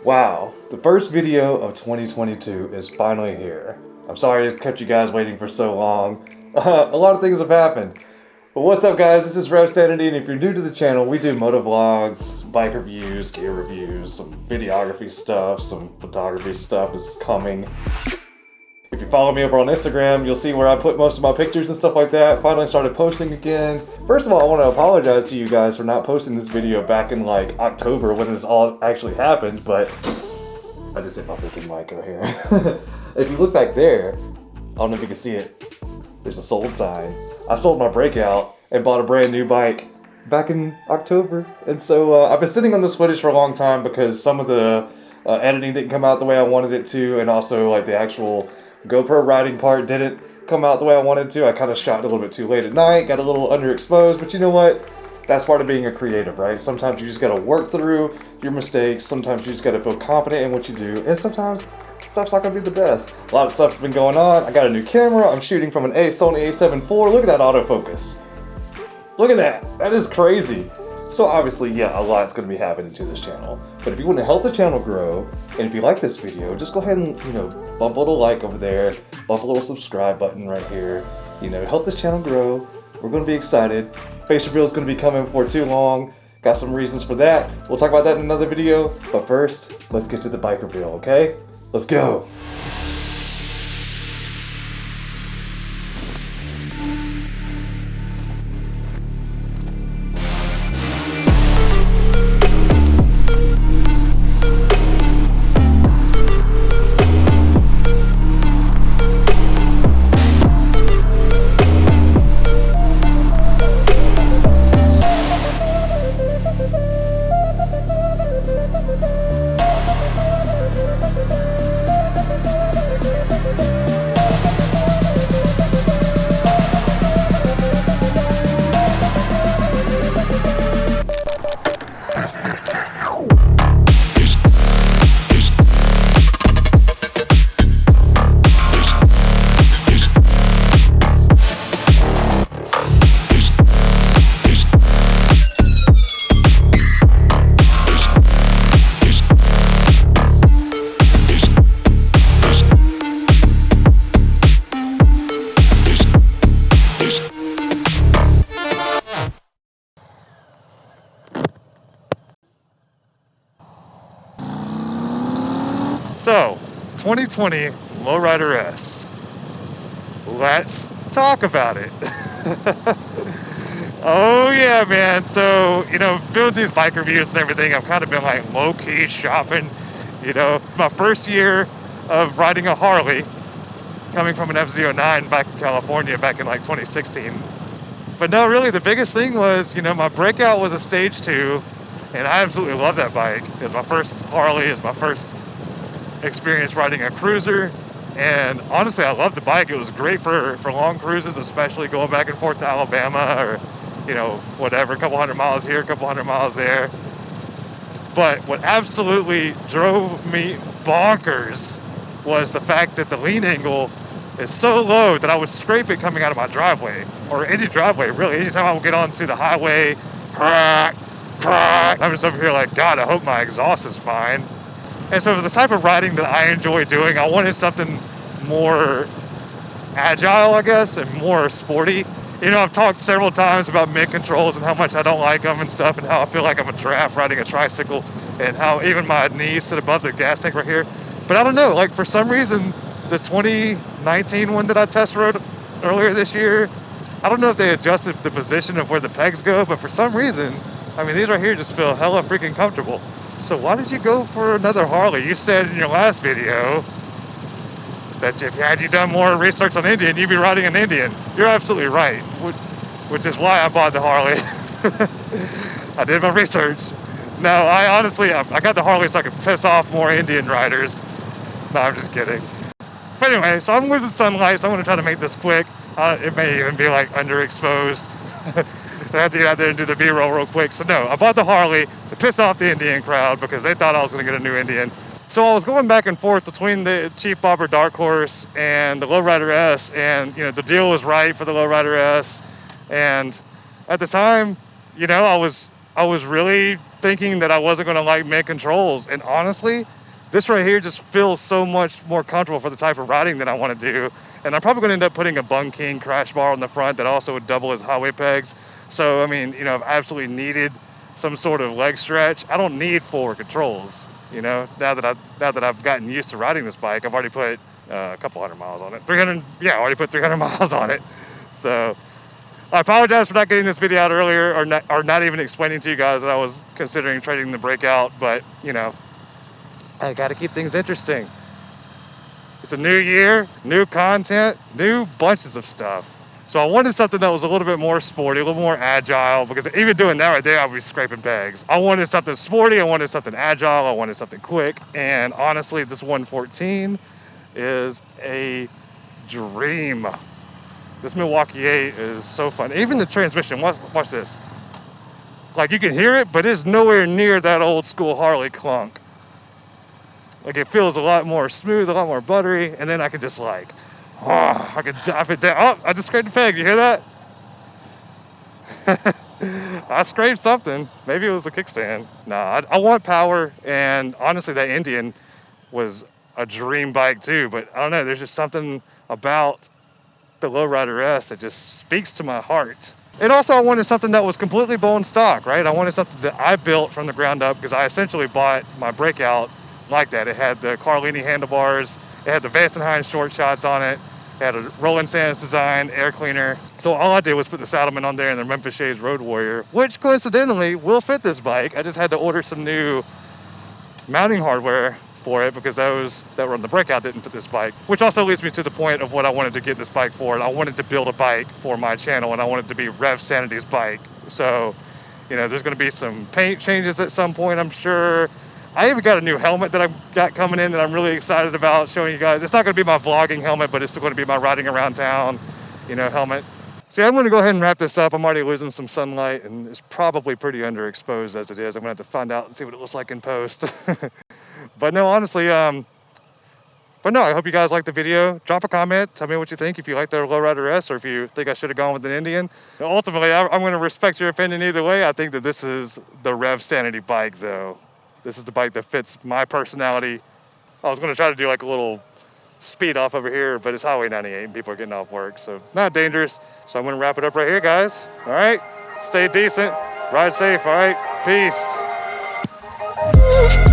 Wow, the first video of 2022 is finally here. I'm sorry to kept you guys waiting for so long. A lot of things have happened. But what's up guys, this is Revsanity, and if you're new to the channel, we do moto vlogs, bike reviews, gear reviews, some videography stuff, some photography stuff is coming. If you follow me over on Instagram, you'll see where I put most of my pictures and stuff like that. Finally started posting again. First of all, I want to apologize to you guys for not posting this video back in like October when this all actually happened, but I just hit my freaking mic over here. If you look back there, I don't know if you can see it, there's a sold sign. I sold my Breakout and bought a brand new bike back in October. And so I've been sitting on this footage for a long time because some of the editing didn't come out the way I wanted it to, and also like the actual GoPro riding part didn't come out the way I wanted to. I kind of shot a little bit too late at night, got a little underexposed, but you know what? That's part of being a creative, right? Sometimes you just gotta work through your mistakes, sometimes you just gotta feel confident in what you do, and sometimes stuff's not gonna be the best. A lot of stuff's been going on. I got a new camera, I'm shooting from an Sony A7 IV. Look at that autofocus. Look at that, that is crazy. So obviously, yeah, a lot's going to be happening to this channel. But if you want to help the channel grow, and if you like this video, just go ahead and, bump a little like over there, bump a little subscribe button right here. Help this channel grow. We're going to be excited. Face reveal is going to be coming before too long. Got some reasons for that. We'll talk about that in another video. But first, let's get to the bike reveal, okay? Let's go. So, 2020 Lowrider S. Let's talk about it. Oh yeah, man. So, doing these bike reviews and everything, I've kind of been like low-key shopping. My first year of riding a Harley, coming from an FZ09 back in California back in like 2016. But no, really the biggest thing was, my Breakout was a stage 2, and I absolutely love that bike. It was my first Harley, it was my first experience riding a cruiser, and honestly I loved the bike. It was great for long cruises, especially going back and forth to Alabama or whatever, a couple hundred miles here, a couple hundred miles there. But what absolutely drove me bonkers was the fact that the lean angle is so low that I would scrape it coming out of my driveway, or any driveway really. Anytime I would get onto the highway, crack, I'm just over here like, God, I hope my exhaust is fine. And so for the type of riding that I enjoy doing, I wanted something more agile, I guess, and more sporty. I've talked several times about mid controls and how much I don't like them and stuff, and how I feel like I'm a giraffe riding a tricycle, and how even my knees sit above the gas tank right here. But I don't know, like for some reason, the 2019 one that I test rode earlier this year, I don't know if they adjusted the position of where the pegs go, but for some reason, these right here just feel hella freaking comfortable. So why did you go for another Harley? You said in your last video that if had you done more research on Indian, you'd be riding an Indian. You're absolutely right, which is why I bought the Harley. I did my research. No, I got the Harley so I could piss off more Indian riders. No, I'm just kidding. But anyway, so I'm losing sunlight, so I'm gonna try to make this quick. It may even be like underexposed. I have to get out there and do the B-roll real quick. So no, I bought the Harley to piss off the Indian crowd because they thought I was gonna get a new Indian. So I was going back and forth between the Chief Bobber Dark Horse and the Lowrider S, and the deal was right for the Lowrider S. And at the time, I was really thinking that I wasn't gonna like mid controls. And honestly, this right here just feels so much more comfortable for the type of riding that I wanna do. And I'm probably gonna end up putting a Bung King crash bar on the front that also would double as highway pegs. So, I mean, you know, if I absolutely needed some sort of leg stretch, I don't need forward controls. You know, now that I've gotten used to riding this bike, I've already put a couple hundred miles on it. 300, yeah, I already put 300 miles on it. So I apologize for not getting this video out earlier, or not even explaining to you guys that I was considering trading the Breakout, but you know, I gotta keep things interesting. It's a new year, new content, new bunches of stuff. So I wanted something that was a little bit more sporty, a little more agile, because even doing that right there, I'll be scraping pegs. I wanted something sporty, I wanted something agile, I wanted something quick, and honestly, this 114 is a dream. This Milwaukee 8 is so fun. Even the transmission, watch this. Like, you can hear it, but it's nowhere near that old school Harley clunk. Like, it feels a lot more smooth, a lot more buttery, and then I could just like, oh, I could dive it down. Oh, I just scraped a peg, you hear that? I scraped something. Maybe it was the kickstand. Nah, I want power, and honestly, that Indian was a dream bike too, but I don't know, there's just something about the Lowrider S that just speaks to my heart. And also I wanted something that was completely bone stock, right? I wanted something that I built from the ground up, because I essentially bought my Breakout like that. It had the Carlini handlebars, it had the Revsanity short shots on it, it had a Roland Sands design, air cleaner. So all I did was put the Saddleman on there and the Memphis Shades Road Warrior, which coincidentally will fit this bike. I just had to order some new mounting hardware for it, because those that were on the Breakout didn't fit this bike, which also leads me to the point of what I wanted to get this bike for. And I wanted to build a bike for my channel, and I wanted to be Revsanity's bike. So, you know, there's going to be some paint changes at some point, I'm sure. I even got a new helmet that I've got coming in that I'm really excited about showing you guys. It's not going to be my vlogging helmet, but it's still going to be my riding around town, you know, helmet. So yeah, I'm going to go ahead and wrap this up. I'm already losing some sunlight, and it's probably pretty underexposed as it is. I'm going to have to find out and see what it looks like in post. But no, honestly, I hope you guys liked the video. Drop a comment. Tell me what you think, if you like the Lowrider S, or if you think I should have gone with an Indian. Ultimately, I'm going to respect your opinion either way. I think that this is the Revsanity bike, though. This is the bike that fits my personality. I was going to try to do like a little speed off over here, but it's Highway 98 and people are getting off work, so not dangerous. So I'm going to wrap it up right here, guys. All right, stay decent, ride safe. All right, peace.